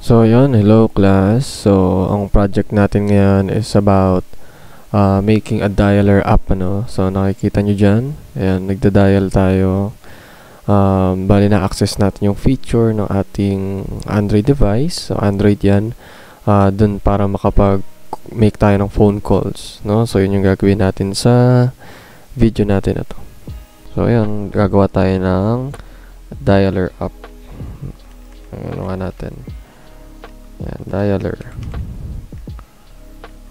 So, yun, hello class. So, ang project natin ngayon is about making a dialer app, ano. So, nakikita nyo dyan. Ayan, nagda-dial tayo. Bali na-access natin yung feature ng ating Android device. So, Android yan. Dun para makapag-make tayo ng phone calls, no? So, yun yung gagawin natin sa video natin na to. So, ayan, gagawa tayo ng dialer app. Ano nga natin? Yan, dialer.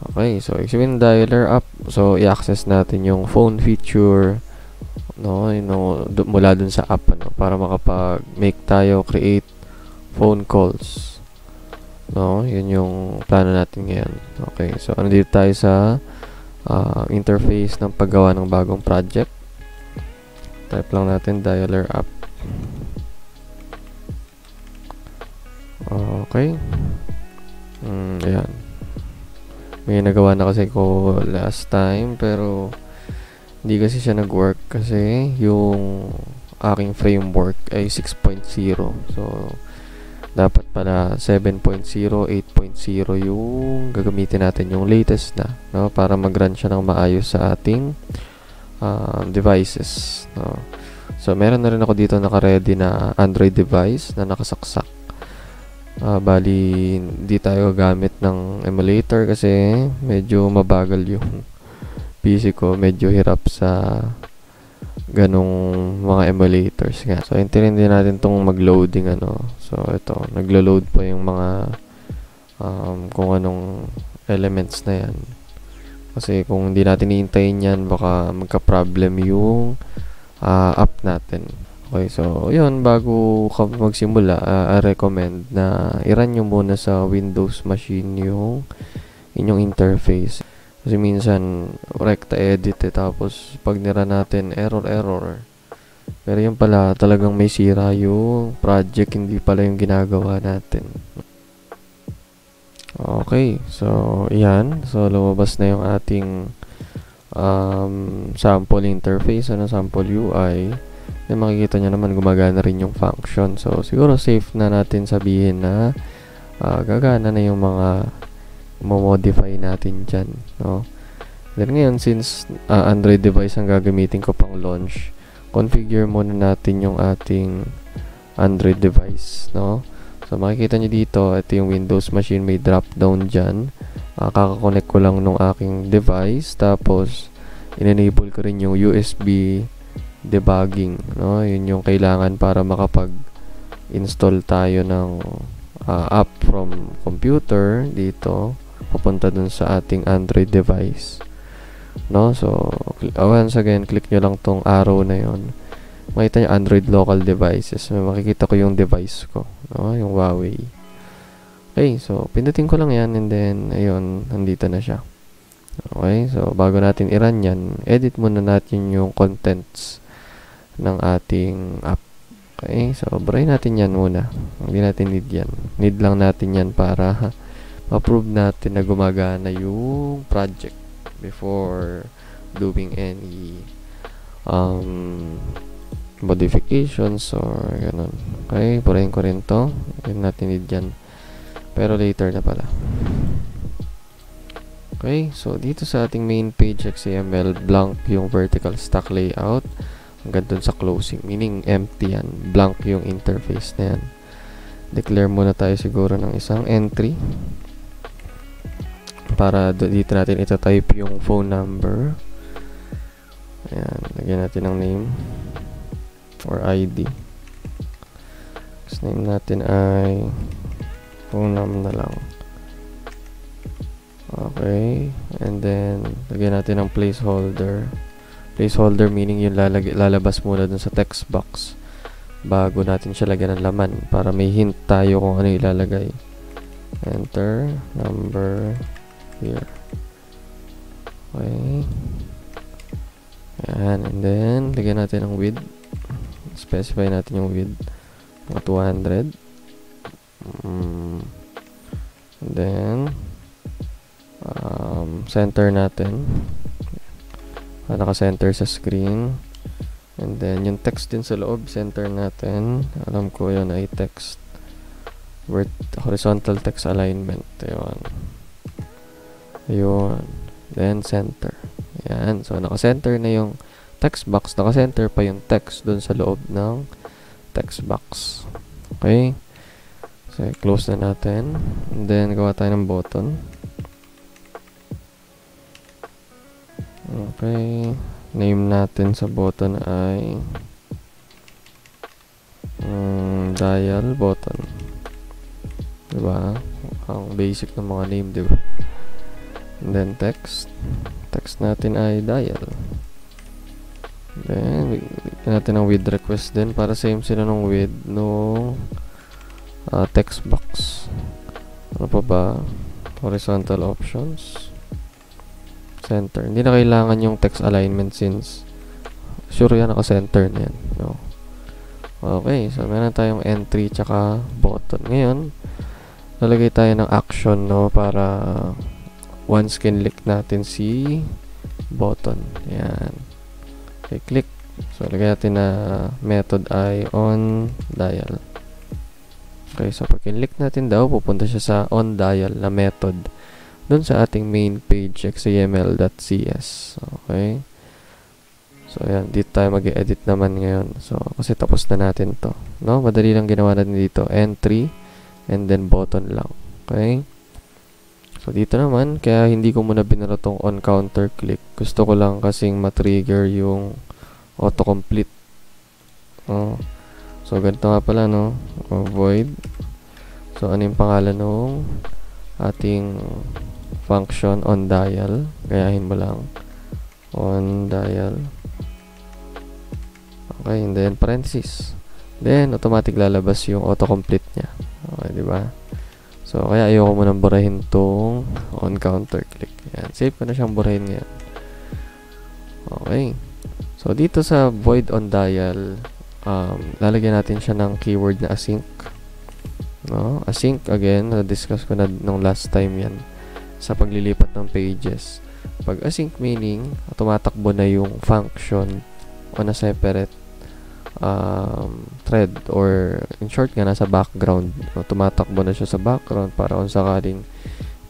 Okay, so sabihin dialer app. So i-access natin yung phone feature, no, mula dun sa app, ano, para makapag-make tayo, create phone calls. No, yun yung plano natin ngayon. Okay, so nandito tayo sa interface ng paggawa ng bagong project. Type lang natin dialer app. Okay. Ayan. May nagawa na kasi ko last time, pero hindi kasi siya nag-work kasi yung aking framework ay 6.0. So, dapat pala 7.0, 8.0 yung gagamitin natin, yung latest na, no? Para mag-run siya ng maayos sa ating devices, no? So, meron na rin ako dito naka-ready na Android device na nakasaksak. Bali, hindi tayo gamit ng emulator kasi medyo mabagal yung PC ko. Medyo hirap sa ganong mga emulators nga. So, hintayin din natin tong mag-loading, ano. So, ito, naglo-load pa yung mga kung anong elements na yan. Kasi kung hindi natin hihintayin yan, baka magka-problem yung app natin. Okay, so yun, bago ka magsimula, I recommend na i-run nyo muna sa Windows machine yung inyong interface. Kasi minsan, recta edit tapos pag nira natin, error. Pero yun pala, talagang may sira yung project, hindi pala yung ginagawa natin. Okay, so yan. So lumabas na yung ating sample interface, sample UI. Then makikita nyo naman gumagana rin yung function. So siguro safe na natin sabihin na gagana na yung mga modify natin dyan, no? Then ngayon, since Android device ang gagamitin ko pang launch, configure muna natin yung ating Android device, no? So makikita nyo dito, ito yung Windows machine, may drop down dyan. Kakakonect ko lang nung aking device, tapos in-enable ko rin yung USB debugging, no? Yun yung kailangan para makapag-install tayo ng app from computer dito papunta dun sa ating Android device, no? So once again, click nyo lang tong arrow na yon. Makita nyo Android local devices. Makikita ko yung device ko, no? Yung Huawei. Okay, so pindutin ko lang yan, and then ayun, nandito na siya. Okay, so bago natin i-run yan, edit muna natin yung contents ng ating app. Okay, so burahin natin yan muna. Hindi natin need yan. Need lang natin yan para ma-prove natin na gumagana yung project before doing any modifications or ganun. Okay, burahin ko rin to. Hindi natin need yan, pero later na pala. Okay, so dito sa ating main page XML, blank yung vertical stack layout hanggang dun sa closing, meaning empty yan, blank yung interface na yan. Declare muna tayo siguro ng isang entry para dito natin ita-type yung phone number. Ayan, lagyan natin ng name or ID. Next name natin ay phone number na lang. Okay, and then lagyan natin ng placeholder. Placeholder meaning yung lalabas muna dun sa text box bago natin siya lagyan ng laman, para may hint tayo kung ano ilalagay. Enter number here. Okay, ayan, and then lagyan natin ng width. Specify natin yung width, mga 200. And then center natin, naka-center sa screen. And then yung text din sa loob, center natin. Alam ko yun ay text. horizontal text alignment. Ayun. Then center. Ayan. So naka-center na yung text box. Naka-center pa yung text dun sa loob ng text box. Okay. So close na natin. And then gawa tayo ng button. Okay. Name natin sa button ay dial button. Diba? Ang basic ng mga name, diba? And then text. Text natin ay dial. Then, bigyan natin ang width request din para same sila ng width no text box. Ano pa ba? Horizontal options. Center. Hindi na kailangan yung text alignment since sure yan naka-center na yan. No? Okay, so meron tayong entry tsaka button. Ngayon, lalagay tayo ng action, no, para once kinlik natin si button. Ayan. Okay, click. So, lagay natin na method ay on dial. Okay, so pag kinlik natin daw, pupunta siya sa on dial na method dun sa ating main page xaml.cs. Okay. So, ayan. Dito tayo mag-edit naman ngayon. So, kasi tapos na natin to. No? Madali lang ginawa natin dito. Entry, and then button lang. Okay? So, dito naman, kaya hindi ko muna binara tong on counter click. Gusto ko lang kasing matrigger yung autocomplete. Oh. So, ganito nga pala, no? Void. So, ano yung pangalan nung ating function on dial? Gayahin mo lang. On dial. Okay, and then parenthesis. Then, automatic lalabas yung autocomplete niya. Okay, di ba? So, kaya ayoko mo nang burahin tong on counter click. Ayan, save ko na siyang burahin ngayon. Okay. So, dito sa void on dial, lalagyan natin siya ng keyword na async. No? Async, again, na-discuss ko na nung last time yan sa paglilipat ng pages. Pag async meaning, tumatakbo na yung function on a separate thread, or in short nga nasa background. Tumatakbo na siya sa background para kung sakaling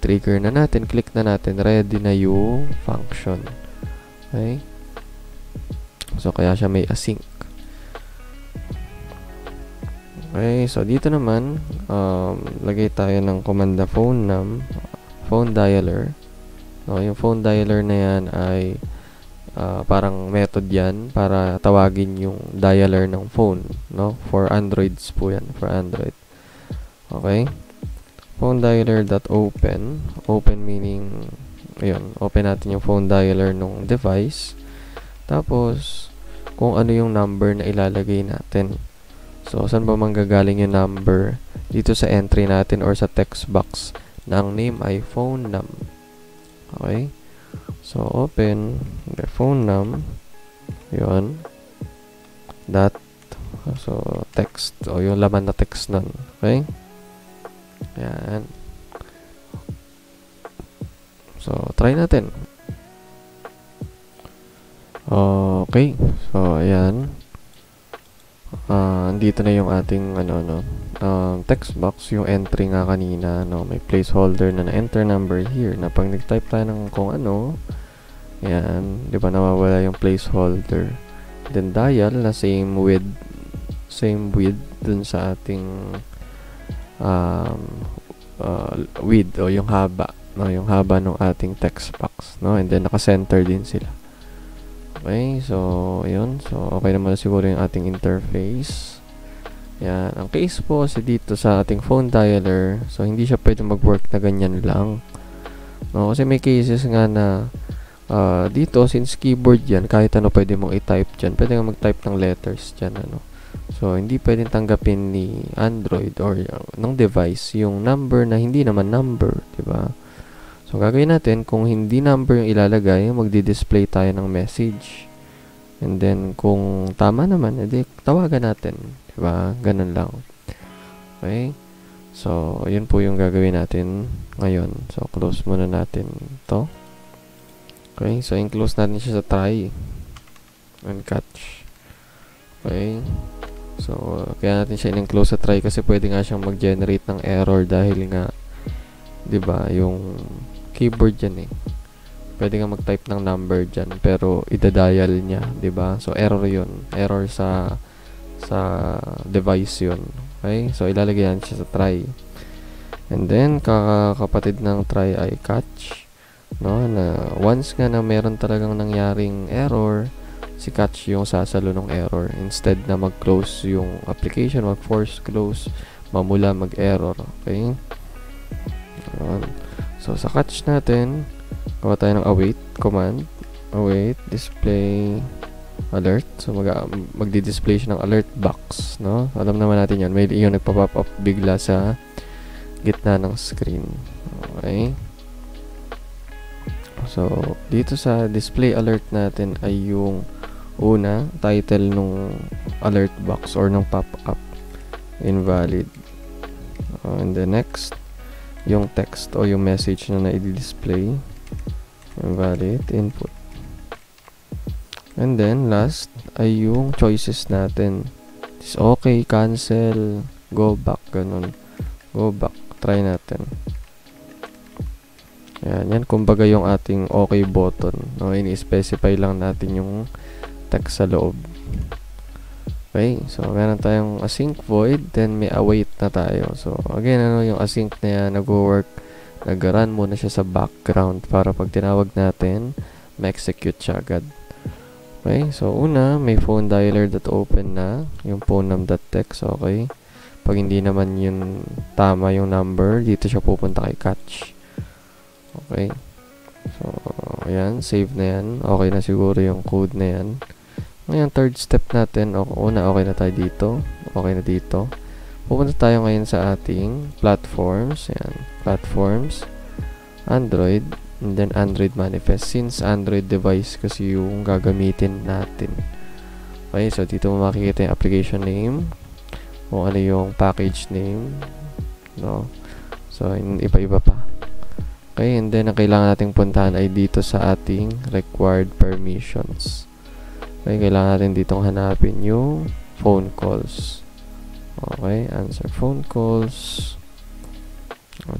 trigger na natin, click na natin, ready na yung function. Okay? So, kaya siya may async. Okay, so dito naman, lagay tayo ng command na phone dialer. No, yung phone dialer na yan ay parang method yan para tawagin yung dialer ng phone, no? For Androids po yan, for Android. Okay? Phone dialer.open. Open meaning, ayun, open natin yung phone dialer ng device. Tapos, kung ano yung number na ilalagay natin. So, saan ba manggagaling yung number? Dito sa entry natin or sa text box na ang name ay phone num. Okay? So, open the phone num. Yun. That. So, text. O, yung laman na text nun. Okay? Ayan. So, try natin. Okay. So, ayan. Dito na yung ating, text box, yung entry nga kanina, no, may placeholder na enter number here, na pag nag-type tayo ng kung ano, yan, di ba nawawala yung placeholder. Then dial na same width dun sa ating width o yung haba, no, yung haba ng ating text box, no, and then naka-center din sila. Okay, so yun, so okay naman siguro yung ating interface. Yan, ang case po kasi dito sa ating phone dialer, so hindi siya pwede mag-work na ganyan lang, no, kasi may cases nga na dito, since keyboard yan, kahit ano pwede mong i-type dyan, pwede nga mag-type ng letters dyan, ano. So hindi pwedeng tanggapin ni Android or ng device yung number na hindi naman number, diba? So gagawin natin, kung hindi number yung ilalagay, magdi-display tayo ng message, and then kung tama naman, edi tawagan natin. Diba? Ganun lang. Okay? So, yun po yung gagawin natin ngayon. So, close muna natin to. Okay? So, close natin siya sa try and catch. Okay? So, kaya natin siya in-close sa try kasi pwede nga siyang mag-generate ng error dahil nga, 'di ba, yung keyboard yan eh. Pwede nga mag-type ng number dyan pero ida-dial niya, 'di ba? So, error 'yun. Error sa device 'yun. Okay? So, ilalagay yan siya sa try. And then, kakapatid ng try ay catch, no? Na once nga na meron talagang nangyaring error, si catch yung sasalo ng error. Instead na mag-close yung application, mag-force close, mamula mag-error. Okay? So, sa catch natin, gawa tayo ng await command. Await, display, alert. So, magdi-display siya ng alert box, no? Alam naman natin yan. May yung nagpa-pop up bigla sa gitna ng screen. Okay? So, dito sa display alert natin ay yung una, title nung alert box or nung pop-up. Invalid. And the next, yung text o yung message na i-display. Invalid. Input. And then, last ay yung choices natin. Is okay, cancel, go back, ganun. Go back. Try natin. Yan kumbaga yung ating okay button. No, ini-specify lang natin yung text sa loob. Okay, so meron tayong async void, then may await na tayo. So again, yung async na yan, nag-work, nag-run muna siya sa background para pag tinawag natin, ma-execute siya agad. Okay, so una, may phone dialer that open na, yung phonenum.txt, okay. Pag hindi naman yun tama yung number, dito siya pupunta kay catch. Okay. So, ayan. Save na yan. Okay na siguro yung code na yan. Ngayon, third step natin. Una, okay na tayo dito. Okay na dito. Pupunta tayo ngayon sa ating platforms. Ayan. Platforms. Android. And then, Android manifest. Since Android device kasi yung gagamitin natin. Okay. So, dito mo makikita yung application name. Kung ano yung package name, no? So, iba-iba pa. Okay, and then ang kailangan nating puntahan ay dito sa ating required permissions. Okay, kailangan natin ditong hanapin yung phone calls. Okay, answer phone calls.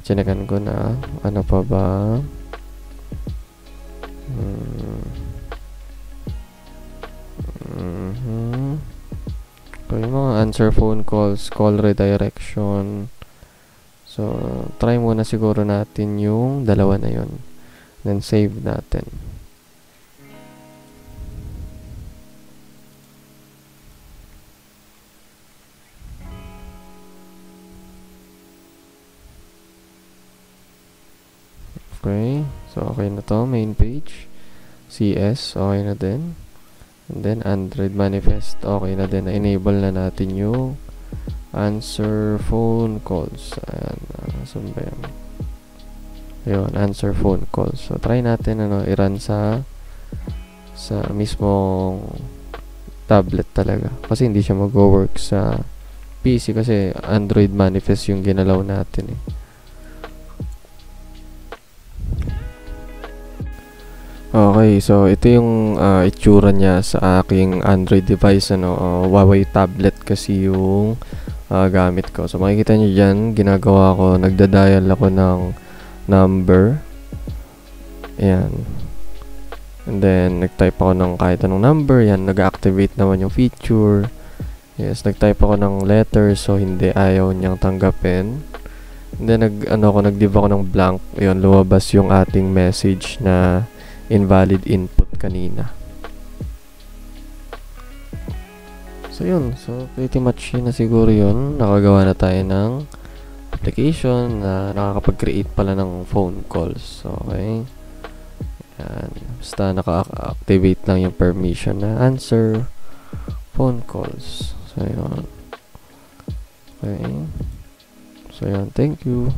Chinakan ko na. Ano pa ba? Okay, mga answer phone calls, call redirection. So, try muna siguro natin yung dalawa na yun. Then, save natin. Okay, so okay na to, main page. CS, okay na din. And then, Android manifest, okay na din. Na-enable na natin yung answer phone calls. Ayan, saan ba yan? Ayun, answer phone calls. So, try natin, i-run sa mismong tablet talaga. Kasi hindi siya mag-work sa PC kasi Android manifest yung ginalaw natin eh. Okay, so ito yung itsura niya sa aking Android device, Huawei tablet kasi yung gamit ko. So makikita niyo diyan, ginagawa ko, nagda-dial ako ng number. Ayan. And then nag-type ako ng kahit anong number, yan, nag-activate naman yung feature. Yes, nag-type ako ng letters, so hindi, ayaw niyang tanggapin. And then nag-leave ako ng blank. Ayun, lumabas yung ating message na invalid input kanina. So yun, so pretty much yun na siguro yun. Nakagawa na tayo ng application na nakakapag-create pala ng phone calls. Okay, yan, basta naka-activate lang yung permission na answer phone calls. So yun. Okay, so yun, thank you.